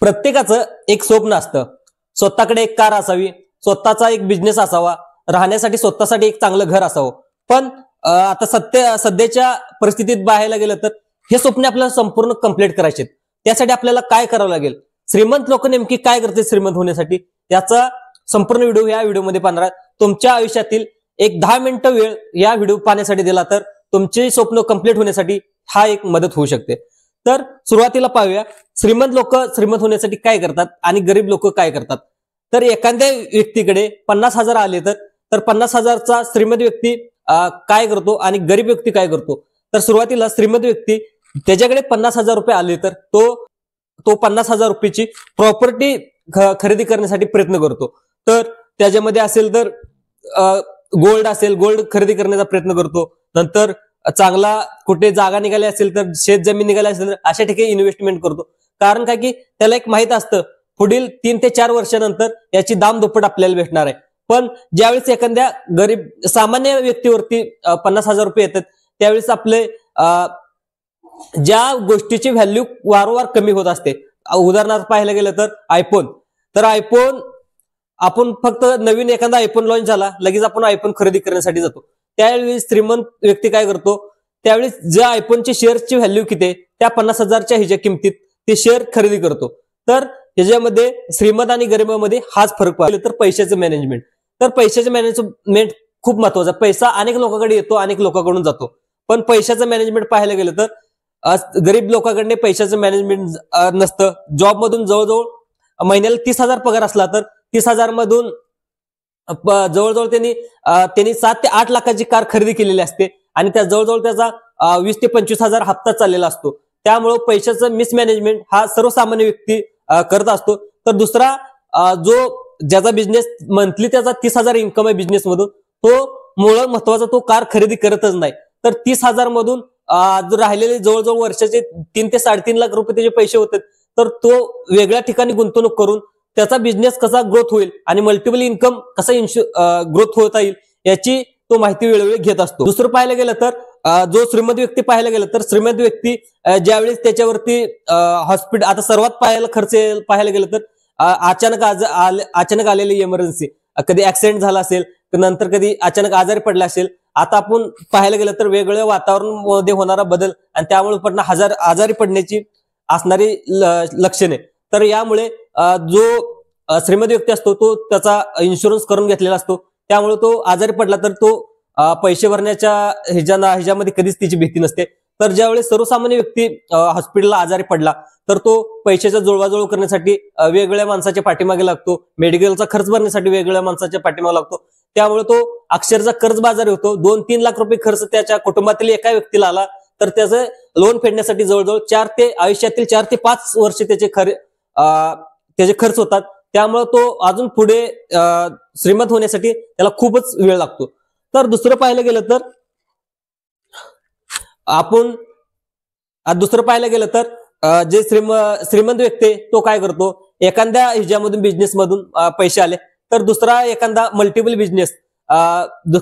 प्रत्येकाचं एक स्वप्न असतं, स्वतःकडे एक कार असावी, स्वतःचा एक बिझनेस असावा, राहण्यासाठी स्वतःसाठी एक चांगलं घर असावं. पण आता सध्याच्या परिस्थितीत पाहायला गेलं तर हे स्वप्न आपल्याला संपूर्ण कंप्लीट करायचे. त्यासाठी आपल्याला काय करावं लागेल, श्रीमंत लोक नेमकी काय करते श्रीमंत होण्यासाठी, याचा संपूर्ण व्हिडिओ या व्हिडिओमध्ये पाहणार. तुमच्या आयुष्यातील एक 10 मिनिटं वेळ या व्हिडिओ पाहण्यासाठी दिला तर तुमचे स्वप्न कंप्लीट होण्यासाठी हा एक मदत होऊ शकते. तर सुरुवातीला पाहूया, श्रीमंत लोक श्रीमंत होण्यासाठी काय करतात आणि गरीब लोक काय करतात. तर एखाद्या व्यक्तीकडे 50,000 आले तर 50,000चा श्रीमंत व्यक्ती काय करतो आणि गरीब व्यक्ती काय करतो. तर सुरुवातीला श्रीमंत व्यक्ती त्याच्याकडे 50,000 रुपये आले तर तो 50,000 रुपयाची प्रॉपर्टी खरेदी करण्यासाठी प्रयत्न करतो. तर त्याच्यामध्ये असेल तर गोल्ड असेल, गोल्ड खरेदी करण्याचा प्रयत्न करतो. नंतर चांगला कुठे जागा निघाली असेल तर शेत जमीन निघाली असेल तर अशा ठिकाणी इन्व्हेस्टमेंट करतो. कारण काय की त्याला एक माहित असतं पुढील 3 ते 4 वर्षानंतर याची दाम दुप्पट आपल्याला भेटणार आहे. पण ज्यावेळेस एखाद्या गरीब सामान्य व्यक्तीवरती 50,000 रुपये येतात त्यावेळेस आपले ज्या गोष्टीची व्हॅल्यू वारंवार कमी होत असते. उदाहरणार्थ पाहायला गेलं तर आयफोन आपण फक्त नवीन एखादा आयफोन लॉन्च झाला लगेच आपण आयफोन खरेदी करण्यासाठी जातो. त्यावेळी श्रीमंत व्यक्ती काय करतो, त्यावेळी ज्या आयफोनचे शेअरची व्हॅल्यू किती आहे त्या 50,000च्या ह्याच्या किमतीत ते शेअर खरेदी करतो. तर ह्याच्यामध्ये श्रीमंत आणि गरिबामध्ये हाच फरक पाहिला. तर पैशाचं मॅनेजमेंट, तर पैशाचं मॅनेजमेंट खूप महत्वाचं. पैसा अनेक लोकांकडे येतो, अनेक लोकांकडून जातो. पण पैशाचं मॅनेजमेंट पाहायला गेलं तर गरीब लोकांकडे पैशाचं मॅनेजमेंट नसतं. जॉब मधून जवळजवळ महिन्याला 30,000 पगार असला तर 30,000 मधून जवळजवळ त्यांनी 7 ते 8 लाखाची कार खरेदी केलेली असते आणि त्या जवळजवळ त्याचा 20 ते 25,000 हप्ता चाललेला असतो. त्यामुळे पैशाचं मिसमॅनेजमेंट हा सर्वसामान्य व्यक्ती करत असतो. तर दुसरा जो ज्याचा बिझनेस मंथली त्याचा 30,000 इन्कम आहे बिझनेस मधून, तो मूळ महत्वाचा तो कार खरेदी करतच नाही. तर 30,000 मधून राहिलेले जवळजवळ वर्षाचे 3 ते 3.5 लाख रुपये त्याचे पैसे होतात. तर तो वेगळ्या ठिकाणी गुंतवणूक करून त्याचा बिझनेस कसा ग्रोथ होईल आणि मल्टिपल इन्कम कसा ग्रोथ होता येईल याची तो माहिती वेळोवेळी घेत असतो. दुसरं पाहायला गेलं तर जो श्रीमंत व्यक्ती पाहायला गेलं तर श्रीमंत व्यक्ती ज्यावेळेस त्याच्यावरती हॉस्पिटल, आता सर्वात खर्च पाहायला गेलं तर अचानक आलेली इमर्जन्सी, कधी ऍक्सिडेंट झाला असेल तर नंतर कधी अचानक आजारी पडला असेल. आता आपण पाहायला गेलं तर वेगवेगळ्या वातावरणामध्ये होणारा बदल आणि त्यामुळे पण आजारी पडण्याची असणारी लक्षणे. तर यामुळे जो श्रीमंत व्यक्ती असतो तो त्याचा इन्शुरन्स करून घेतलेला असतो. त्यामुळे तो आजारी पडला तर तो पैसे भरण्याच्या ह्याच्यामध्ये कधीच तिची भीती नसते. तर ज्यावेळेस सर्वसामान्य व्यक्ती हॉस्पिटलला आजारी पडला तर तो पैशाच्या जुळवाजुळव करण्यासाठी वेगवेगळ्या माणसाच्या पाठीमागे लागतो, मेडिकलचा खर्च भरण्यासाठी वेगवेगळ्या माणसाच्या पाठीमागे लागतो. त्यामुळे तो अक्षरशः कर्जबाजारी होतो. 2-3 लाख रुपये खर्च त्याच्या कुटुंबातील एका व्यक्तीला आला तर त्याचं लोन फेडण्यासाठी जवळजवळ आयुष्यातील 4 ते 5 वर्ष त्याचे खर्च होतात. त्यामुळे तो अजून पुढे श्रीमंत होण्यासाठी त्याला खूपच वेळ लागतो. तर दुसरं पाहायला गेलं तर जे श्रीमंत व्यक्ती तो काय करतो, एखाद्या ह्याच्यामधून बिझनेस मधून पैसे आले तर दुसरा एखादा मल्टिपल बिझनेस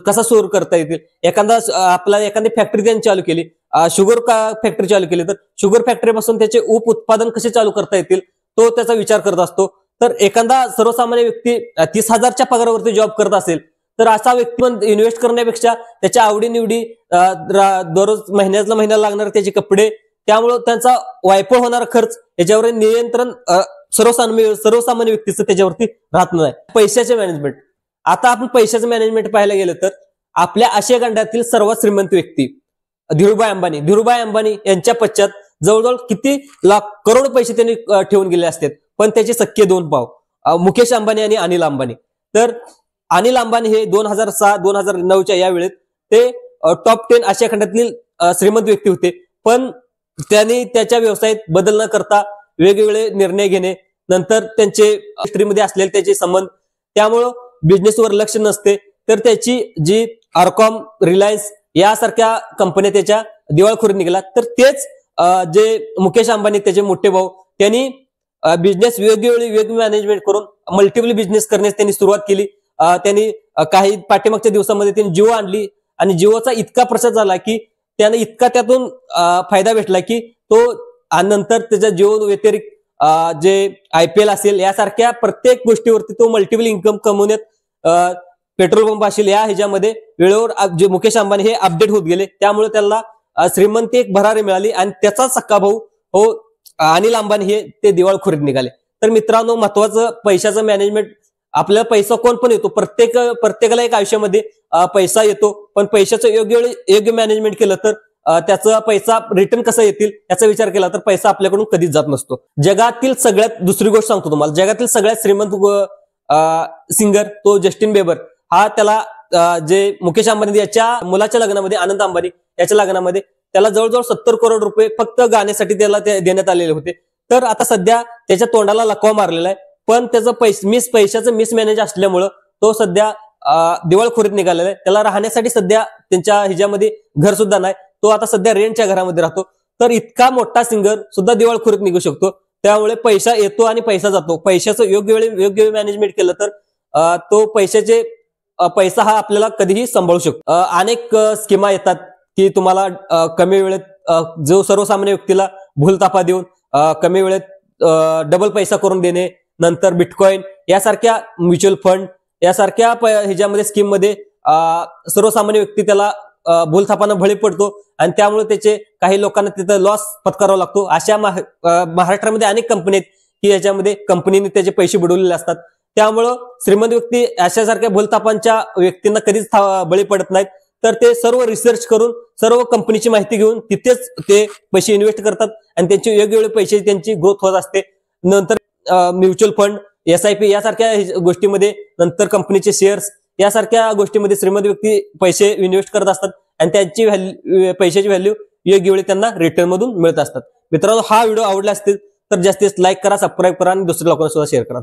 कसा सुरू करता येतील. एखादी फॅक्टरी त्यांनी चालू केली, शुगर फॅक्टरी चालू केली तर शुगर फॅक्टरीपासून त्याचे उप उत्पादन कसे चालू करता येतील तो त्याचा विचार करत असतो. तर एखादा सर्वसामान्य व्यक्ती 30,000च्या पगारावरती जॉब करत असेल तर असा व्यक्ती इन्व्हेस्ट करण्यापेक्षा त्याच्या आवडीनिवडी दररोज महिन्याला लागणारे त्याचे कपडे, त्यामुळे त्यांचा वायफळ होणारा खर्च याच्यावर नियंत्रण सर्वसामान्य व्यक्तीचं त्याच्यावरती राहत नाही. पैशाचे मॅनेजमेंट, आता आपण पैशाचं मॅनेजमेंट पाहायला गेलं तर आपल्या आशिया खंडातील सर्वात श्रीमंत व्यक्ती धीरूभाई अंबानी यांच्या पश्चात जवळजवळ किती लाख करोड पैसे त्यांनी ठेवून गेले असतात. पण त्याचे सख्खे 2 भाऊ मुकेश अंबानी आणि अनिल अंबानी. तर अनिल अंबानी हे 2006-2009च्या या वेळेत ते टॉप 10 आशिया खंडातील श्रीमंत व्यक्ती होते. पण त्यांनी त्याच्या व्यवसायात बदल न करता वेगवेगळे निर्णय घेणे, नंतर त्यांचे इंडस्ट्रीमध्ये असलेले त्याचे संबंध, त्यामुळं बिझनेसवर लक्ष नसते. तर त्याची जी आर्कॉम, रिलायन्स यासारख्या कंपन्या त्याच्या दिवाळखोरीत निघाला. तर तेच जे मुकेश अंबानी त्याचे मोठे भाऊ त्यांनी बिझनेस वेगवेगळी मॅनेजमेंट करून मल्टिपल बिझनेस करण्यास त्यांनी सुरुवात केली. त्यांनी काही पाठीमागच्या दिवसामध्ये त्यांनी जिओ आणली आणि जिओचा इतका प्रसार झाला की त्याने इतका त्यातून फायदा भेटला की तो नंतर त्याच्या जिओ व्यतिरिक्त जे IPL असेल यासारख्या प्रत्येक गोष्टीवरती तो मल्टिपल इन्कम कमवण्यात पेट्रोल पंप असेल या ह्याच्यामध्ये वेळेवर जे मुकेश अंबानी हे अपडेट होत गेले, त्यामुळे त्यांना श्रीमंती एक भरारी मिळाली आणि त्याचा सक्का भाऊ हो अनिल अंबानी हे ते दिवाळखोरीत निघाले. तर मित्रांनो, महत्वाचं पैशाचं मॅनेजमेंट. आपल्याला पैसा कोण पण येतो, प्रत्येकाला एक आयुष्यामध्ये पैसा येतो, पण पैशाचं योग्य मॅनेजमेंट केलं तर त्याचा पैसा रिटर्न कसा येतील याचा विचार केला तर पैसा आपल्याकडून कधीच जात नसतो. जगातील सगळ्यात दुसरी गोष्ट सांगतो तुम्हाला, जगातील सगळ्यात श्रीमंत सिंगर तो जस्टिन बेबर हा, त्याला जे मुकेश अंबानी याच्या मुलाच्या लग्नामध्ये, आनंद अंबानी याच्या लग्नामध्ये त्याला जवळजवळ 70 करोड रुपये फक्त गाण्यासाठी त्याला देण्यात आलेले होते. तर आता सध्या त्याच्या तोंडाला लकवा मारलेला आहे, पण त्याचं पैशाचं मिसमॅनेज असल्यामुळं तो सध्या दिवाळखोरीत निघालेला आहे. त्याला राहण्यासाठी सध्या त्यांच्या ह्याच्यामध्ये घर सुद्धा नाही, तो आता सध्या रेंटच्या घरामध्ये राहतो. तर इतका मोठा सिंगर सुद्धा दिवाळखोरीत निघू शकतो. त्यामुळे पैसा येतो आणि पैसा जातो. पैशाचं योग्य मॅनेजमेंट केलं तर तो पैसा हा आपल्याला कधीही सांभाळू शकतो. अनेक स्कीमा येतात की तुम्हाला कमी वेळेत जो सर्वसामान्य व्यक्तीला भूलतापा देऊन कमी वेळेत डबल पैसा करून देणे, नंतर बिटकॉइन यासारख्या म्युच्युअल फंड यासारख्या ह्याच्यामध्ये स्कीम मध्ये सर्वसामान्य व्यक्ती त्याला भूलथापानं बळी पडतो आणि त्यामुळे त्याचे काही लोकांना तिथं लॉस पत्करावा लागतो. अशा महाराष्ट्रामध्ये अनेक कंपनी आहेत की याच्यामध्ये कंपनीने त्याचे पैसे बुडवलेले असतात. त्यामुळं श्रीमंत व्यक्ती अशासारख्या भूलथापांच्या व्यक्तींना कधीच बळी पडत नाहीत. तर ते सर्व रिसर्च करून सर्व कंपनीची माहिती घेऊन तिथेच ते पैसे इन्व्हेस्ट करतात आणि त्यांचे योग्य पैसे त्यांची ग्रोथ होत असते. नंतर म्युच्युअल फंड, SIP यासारख्या गोष्टीमध्ये, नंतर कंपनीचे शेअर्स यासारख्या गोष्टीमध्ये श्रीमंत व्यक्ती पैसे इन्व्हेस्ट करत असतात आणि त्यांची पैशाची व्हॅल्यू योग्य वेळी त्यांना रिटर्न मधून मिळत असतात. मित्रांनो, हा व्हिडिओ आवडला असतील तर जास्तीत लाईक करा, सबस्क्राईब करा आणि दुसऱ्या लोकांना सुद्धा शेअर करा.